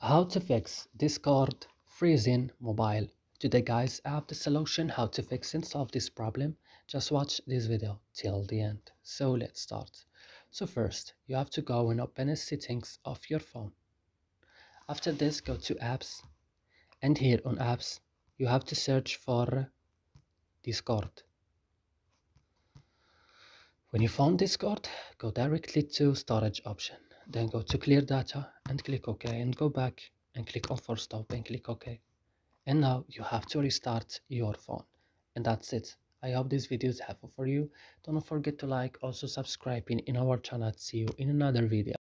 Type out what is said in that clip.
How to fix Discord freezing mobile. Today guys, I have the solution how to fix and solve this problem. Just watch this video till the end. So let's start. So first, you have to go and open the settings of your phone. After this, go to apps, and here on apps, you have to search for Discord. When you found Discord, go directly to storage option. Then go to clear data and click OK, and go back and click on force stop and click OK. And now you have to restart your phone. And that's it. I hope this video is helpful for you. Don't forget to like, also subscribing in our channel. See you in another video.